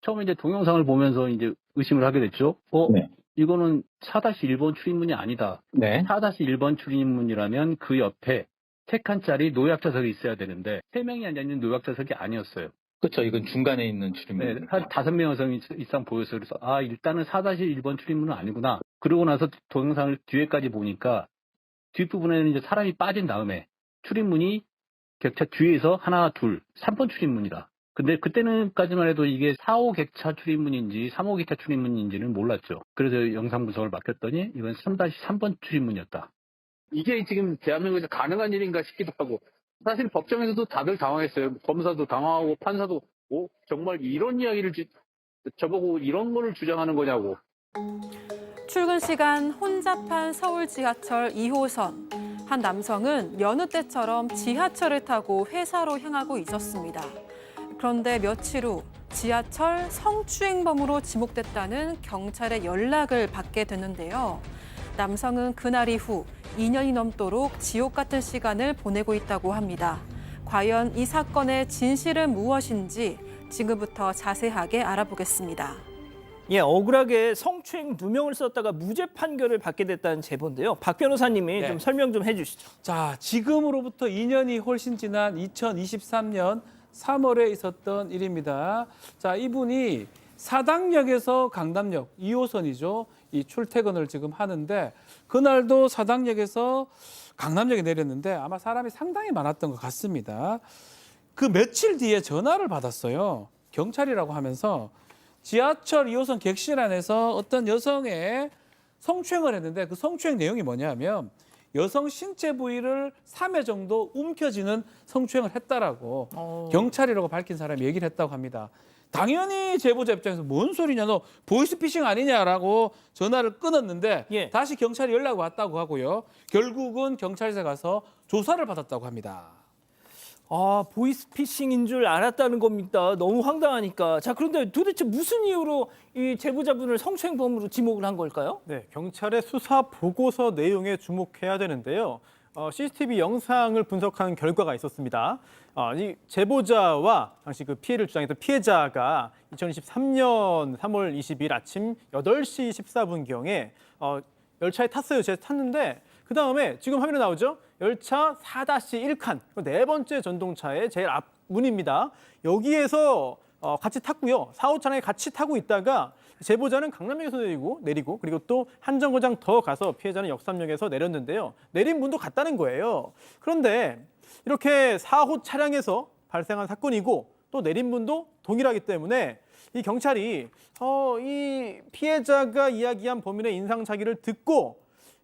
처음에 이제 동영상을 보면서 이제 의심을 하게 됐죠. 네. 이거는 4-1번 출입문이 아니다. 네. 4-1번 출입문이라면 그 옆에 3칸짜리 노약자석이 있어야 되는데 3명이 앉아있는 노약자석이 아니었어요. 그렇죠. 이건 중간에 있는 네, 출입문. 한 5명 이상 보였어요. 그래서 일단은 4-1번 출입문은 아니구나. 그러고 나서 동영상을 뒤에까지 보니까 뒷부분에는 이제 사람이 빠진 다음에 출입문이 객차 뒤에서 하나, 둘, 3번 출입문이다. 근데 그때는까지만 해도 이게 4호 객차 출입문인지 3호 객차 출입문인지는 몰랐죠. 그래서 영상 분석을 맡겼더니 이건 3-3번 출입문이었다. 이게 지금 대한민국에서 가능한 일인가 싶기도 하고 사실 법정에서도 다들 당황했어요. 검사도 당황하고 판사도 정말 이런 이야기를 저보고 이런 거를 주장하는 거냐고. 출근 시간 혼잡한 서울 지하철 2호선. 한 남성은 여느 때처럼 지하철을 타고 회사로 향하고 있었습니다. 그런데 며칠 후 지하철 성추행범으로 지목됐다는 경찰의 연락을 받게 됐는데요. 남성은 그날 이후 2년이 넘도록 지옥 같은 시간을 보내고 있다고 합니다. 과연 이 사건의 진실은 무엇인지 지금부터 자세하게 알아보겠습니다. 예, 억울하게 성추행 누명을 썼다가 무죄 판결을 받게 됐다는 제보인데요. 박 변호사님이 좀 설명 좀 해주시죠. 자, 지금으로부터 2년이 훨씬 지난 2023년 3월에 있었던 일입니다. 자, 이분이 사당역에서 강남역 2호선이죠. 이 출퇴근을 지금 하는데 그날도 사당역에서 강남역에 내렸는데 아마 사람이 상당히 많았던 것 같습니다. 그 며칠 뒤에 전화를 받았어요. 경찰이라고 하면서 지하철 2호선 객실 안에서 어떤 여성의 성추행을 했는데 그 성추행 내용이 뭐냐면 여성 신체 부위를 3회 정도 움켜쥐는 성추행을 했다라고 경찰이라고 밝힌 사람이 얘기를 했다고 합니다. 당연히 제보자 입장에서 뭔 소리냐 너 보이스피싱 아니냐라고 전화를 끊었는데 예. 다시 경찰이 연락이 왔다고 하고요. 결국은 경찰서에 가서 조사를 받았다고 합니다. 보이스피싱인 줄 알았다는 겁니다. 너무 황당하니까. 자, 그런데 도대체 무슨 이유로 이 제보자분을 성추행범으로 지목을 한 걸까요? 네, 경찰의 수사 보고서 내용에 주목해야 되는데요. CCTV 영상을 분석한 결과가 있었습니다. 이 제보자와 당시 그 피해를 주장했던 피해자가 2023년 3월 20일 아침 8시 14분경에 열차에 탔어요. 제가 탔는데 그 다음에 지금 화면에 나오죠? 열차 4-1칸, 네 번째 전동차의 제일 앞문입니다. 여기에서 같이 탔고요. 4호차량에 같이 타고 있다가 제보자는 강남역에서 내리고 그리고 또 한 정거장 더 가서 피해자는 역삼역에서 내렸는데요. 내린 문도 같다는 거예요. 그런데 이렇게 4호 차량에서 발생한 사건이고 또 내린 문도 동일하기 때문에 이 경찰이 이 피해자가 이야기한 범인의 인상착의를 듣고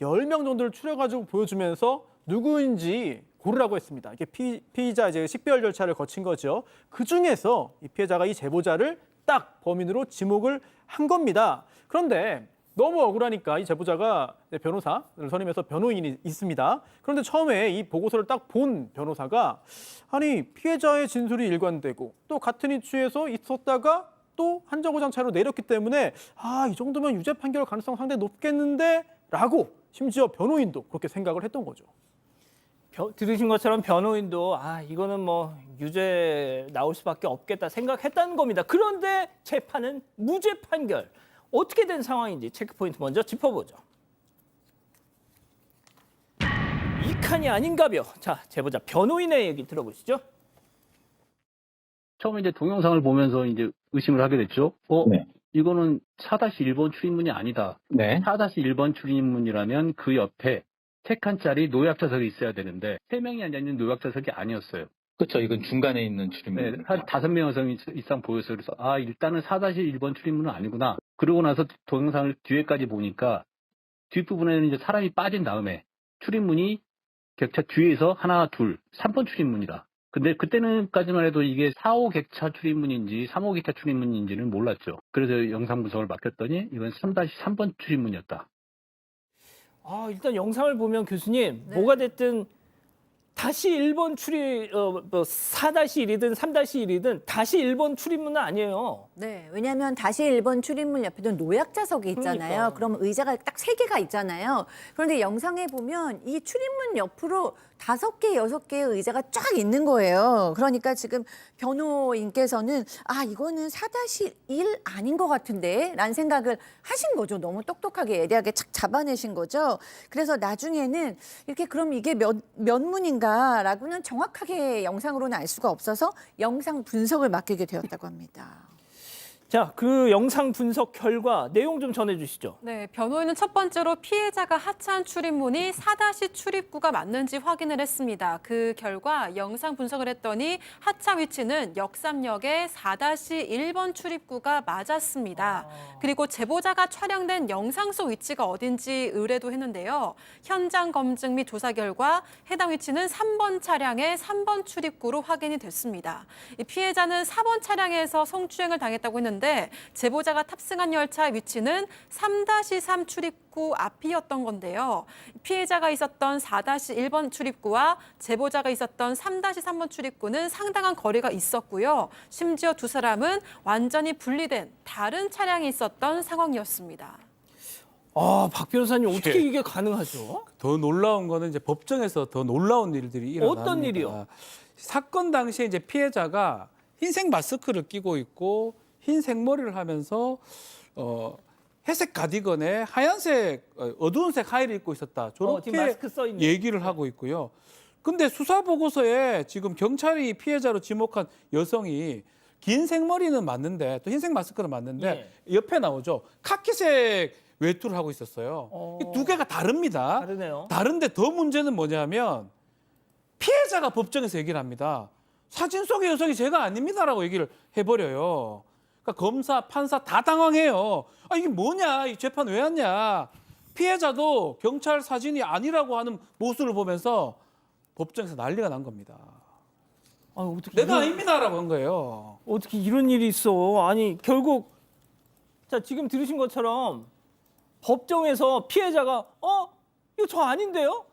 10명 정도를 추려가지고 보여주면서 누구인지 고르라고 했습니다. 이게 피의자 이제 식별 절차를 거친 거죠. 그 중에서 이 피해자가 이 제보자를 딱 범인으로 지목을 한 겁니다. 그런데 너무 억울하니까 이 제보자가 변호사를 선임해서 변호인이 있습니다. 그런데 처음에 이 보고서를 딱 본 변호사가 아니 피해자의 진술이 일관되고 또 같은 위치에서 있었다가 또 한 정거장 차로 내렸기 때문에 이 정도면 유죄 판결 가능성 상당히 높겠는데 라고 심지어 변호인도 그렇게 생각을 했던 거죠. 들으신 것처럼 변호인도 이거는 뭐 유죄 나올 수밖에 없겠다 생각했다는 겁니다. 그런데 재판은 무죄 판결. 어떻게 된 상황인지 체크포인트 먼저 짚어보죠. 이 칸이 아닌가벼. 자, 제보자 변호인의 얘기 들어보시죠. 처음에 이제 동영상을 보면서 이제 의심을 하게 됐죠. 네. 이거는 4-1번 출입문이 아니다. 네. 4-1번 출입문이라면 그 옆에 3칸짜리 노약자석이 있어야 되는데 3명이 앉아있는 노약자석이 아니었어요. 그렇죠. 이건 중간에 있는 네, 출입문. 한 5명 이상 보였어요. 그래서 일단은 4-1번 출입문은 아니구나. 그러고 나서 동영상을 뒤에까지 보니까 뒷부분에는 이제 사람이 빠진 다음에 출입문이 객차 뒤에서 하나, 둘, 3번 출입문이다. 근데 그때는까지만 해도 이게 4호 객차 출입문인지 3호 객차 출입문인지는 몰랐죠. 그래서 영상 분석을 맡겼더니 이건 3-3번 출입문이었다. 일단 영상을 보면 교수님 네. 뭐가 됐든 다시 1번 출입 4-1이든 3-1이든 다시 1번 출입문은 아니에요. 네, 왜냐하면 다시 1번 출입문 옆에도 노약자석이 있잖아요. 그러니까. 그럼 의자가 딱 3개가 있잖아요. 그런데 영상에 보면 이 출입문 옆으로 5개, 6개의 의자가 쫙 있는 거예요. 그러니까 지금 변호인께서는 이거는 4-1 아닌 것 같은데 라는 생각을 하신 거죠. 너무 똑똑하게 예리하게 착 잡아내신 거죠. 그래서 나중에는 이렇게 그럼 이게 몇 문인가라고는 정확하게 영상으로는 알 수가 없어서 영상 분석을 맡기게 되었다고 합니다. 자, 그 영상 분석 결과 내용 좀 전해주시죠. 네, 변호인은 첫 번째로 피해자가 하차한 출입문이 4- 출입구가 맞는지 확인을 했습니다. 그 결과 영상 분석을 했더니 하차 위치는 역삼역의 4-1번 출입구가 맞았습니다. 그리고 제보자가 촬영된 영상 속 위치가 어딘지 의뢰도 했는데요. 현장 검증 및 조사 결과 해당 위치는 3번 차량의 3번 출입구로 확인이 됐습니다. 이 피해자는 4번 차량에서 성추행을 당했다고 했는데 제보자가 탑승한 열차 위치는 3-3 출입구 앞이었던 건데요. 피해자가 있었던 4-1번 출입구와 제보자가 있었던 3-3번 출입구는 상당한 거리가 있었고요. 심지어 두 사람은 완전히 분리된 다른 차량이 있었던 상황이었습니다. 박 변호사님 어떻게 이게 가능하죠? 더 놀라운 거는 이제 법정에서 더 놀라운 일들이 일어납니다. 어떤 일이요? 사건 당시에 이제 피해자가 흰색 마스크를 끼고 있고 흰 생머리를 하면서 회색 가디건에 하얀색 어두운색 하의를 입고 있었다. 지금 저렇게 마스크 써 있네. 얘기를 하고 있고요. 근데 수사 보고서에 지금 경찰이 피해자로 지목한 여성이 긴 생머리는 맞는데 또 흰색 마스크는 맞는데 옆에 나오죠. 카키색 외투를 하고 있었어요. 이 두 개가 다릅니다. 다르네요. 다른데 더 문제는 뭐냐면 피해자가 법정에서 얘기를 합니다. 사진 속의 여성이 제가 아닙니다라고 얘기를 해버려요. 그러니까 검사, 판사 다 당황해요. 이게 뭐냐, 이 재판 왜 왔냐. 피해자도 경찰 사진이 아니라고 하는 모습을 보면서 법정에서 난리가 난 겁니다. 어떻게 내가 아닙니다라고 한 거예요. 어떻게 이런 일이 있어? 아니 결국 자 지금 들으신 것처럼 법정에서 피해자가 이거 저 아닌데요?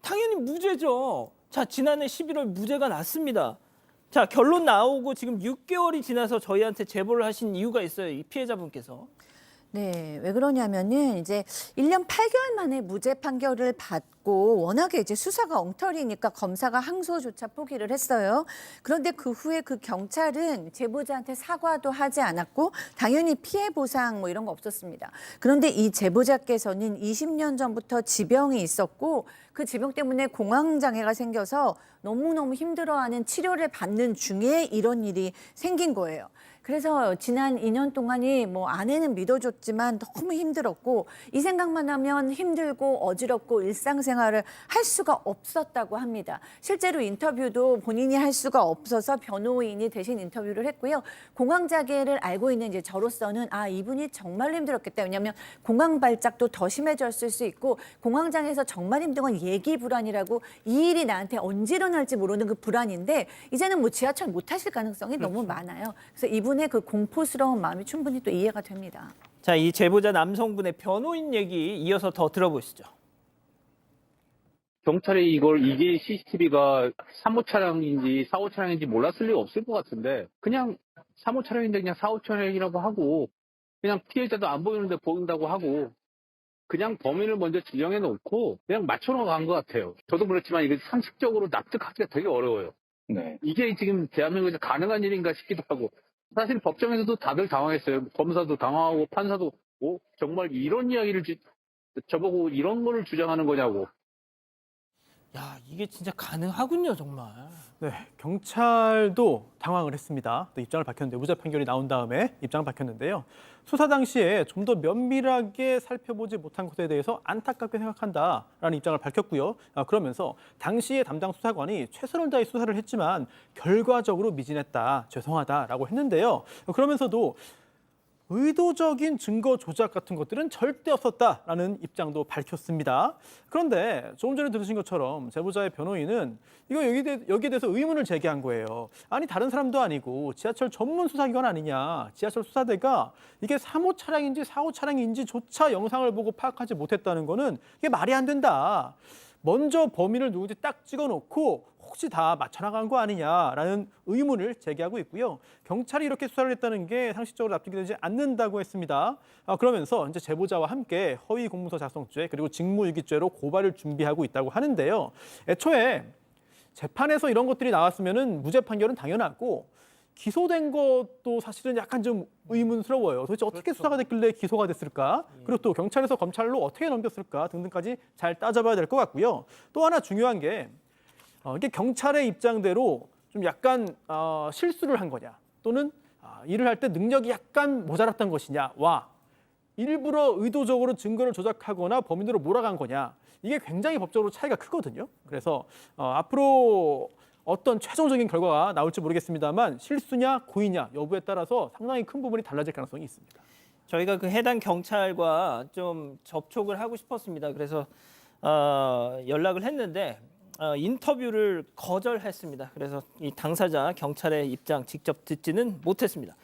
당연히 무죄죠. 자 지난해 11월 무죄가 났습니다. 자 결론 나오고 지금 6개월이 지나서 저희한테 제보를 하신 이유가 있어요. 이 피해자분께서. 네, 왜 그러냐면은 이제 1년 8개월 만에 무죄 판결을 받고 워낙에 이제 수사가 엉터리니까 검사가 항소조차 포기를 했어요. 그런데 그 후에 그 경찰은 제보자한테 사과도 하지 않았고 당연히 피해 보상 뭐 이런 거 없었습니다. 그런데 이 제보자께서는 20년 전부터 지병이 있었고 그 지병 때문에 공황장애가 생겨서 너무너무 힘들어하는 치료를 받는 중에 이런 일이 생긴 거예요. 그래서 지난 2년 동안이 뭐 아내는 믿어줬지만 너무 힘들었고 이 생각만 하면 힘들고 어지럽고 일상생활을 할 수가 없었다고 합니다. 실제로 인터뷰도 본인이 할 수가 없어서 변호인이 대신 인터뷰를 했고요. 공황장애를 알고 있는 이제 저로서는 이분이 정말 힘들었겠다. 왜냐하면 공황 발작도 더 심해졌을 수 있고 공황장애에서 정말 힘든 건 예기 불안이라고 이 일이 나한테 언제 일어날지 모르는 그 불안인데 이제는 뭐 지하철 못 타실 가능성이 너무 많아요. 그래서 이분의 그 공포스러운 마음이 충분히 또 이해가 됩니다. 자, 이 제보자 남성분의 변호인 얘기 이어서 더 들어보시죠. 경찰이 이게 CCTV가 3호 차량인지 4호 차량인지 몰랐을 리가 없을 것 같은데 그냥 3호 차량인데 그냥 4호 차량이라고 하고 그냥 피해자도 안 보이는데 보인다고 하고 그냥 범인을 먼저 지정해 놓고 그냥 맞춰놓은 간 것 같아요. 저도 그렇지만 이게 상식적으로 납득하기가 되게 어려워요. 네. 이게 지금 대한민국에서 가능한 일인가 싶기도 하고 사실 법정에서도 다들 당황했어요. 검사도 당황하고 판사도 정말 이런 이야기를 저보고 이런 거를 주장하는 거냐고. 야, 이게 진짜 가능하군요, 정말. 네, 경찰도 당황을 했습니다. 또 입장을 밝혔는데 무죄 판결이 나온 다음에 입장을 밝혔는데요. 수사 당시에 좀 더 면밀하게 살펴보지 못한 것에 대해서 안타깝게 생각한다라는 입장을 밝혔고요. 그러면서 당시에 담당 수사관이 최선을 다해 수사를 했지만 결과적으로 미진했다, 죄송하다라고 했는데요. 그러면서도 의도적인 증거 조작 같은 것들은 절대 없었다라는 입장도 밝혔습니다. 그런데 조금 전에 들으신 것처럼 제보자의 변호인은 여기에 대해서 의문을 제기한 거예요. 아니 다른 사람도 아니고 지하철 전문 수사기관 아니냐. 지하철 수사대가 이게 3호 차량인지 4호 차량인지조차 영상을 보고 파악하지 못했다는 거는 이게 말이 안 된다. 먼저 범인을 누군지 딱 찍어놓고 혹시 다 맞춰나간 거 아니냐라는 의문을 제기하고 있고요. 경찰이 이렇게 수사를 했다는 게 상식적으로 납득이 되지 않는다고 했습니다. 그러면서 이제 제보자와 함께 허위 공문서 작성죄 그리고 직무유기죄로 고발을 준비하고 있다고 하는데요. 애초에 재판에서 이런 것들이 나왔으면은 무죄 판결은 당연하고 기소된 것도 사실은 약간 좀 의문스러워요. 도대체 어떻게 수사가 됐길래 기소가 됐을까? 그리고 또 경찰에서 검찰로 어떻게 넘겼을까? 등등까지 잘 따져봐야 될 것 같고요. 또 하나 중요한 게 이게 경찰의 입장대로 좀 약간 실수를 한 거냐 또는 일을 할 때 능력이 약간 모자랐던 것이냐와 일부러 의도적으로 증거를 조작하거나 범인으로 몰아간 거냐 이게 굉장히 법적으로 차이가 크거든요. 그래서 앞으로 어떤 최종적인 결과가 나올지 모르겠습니다만 실수냐 고의냐 여부에 따라서 상당히 큰 부분이 달라질 가능성이 있습니다. 저희가 그 해당 경찰과 좀 접촉을 하고 싶었습니다. 그래서 연락을 했는데 인터뷰를 거절했습니다. 그래서 이 당사자 경찰의 입장 직접 듣지는 못했습니다.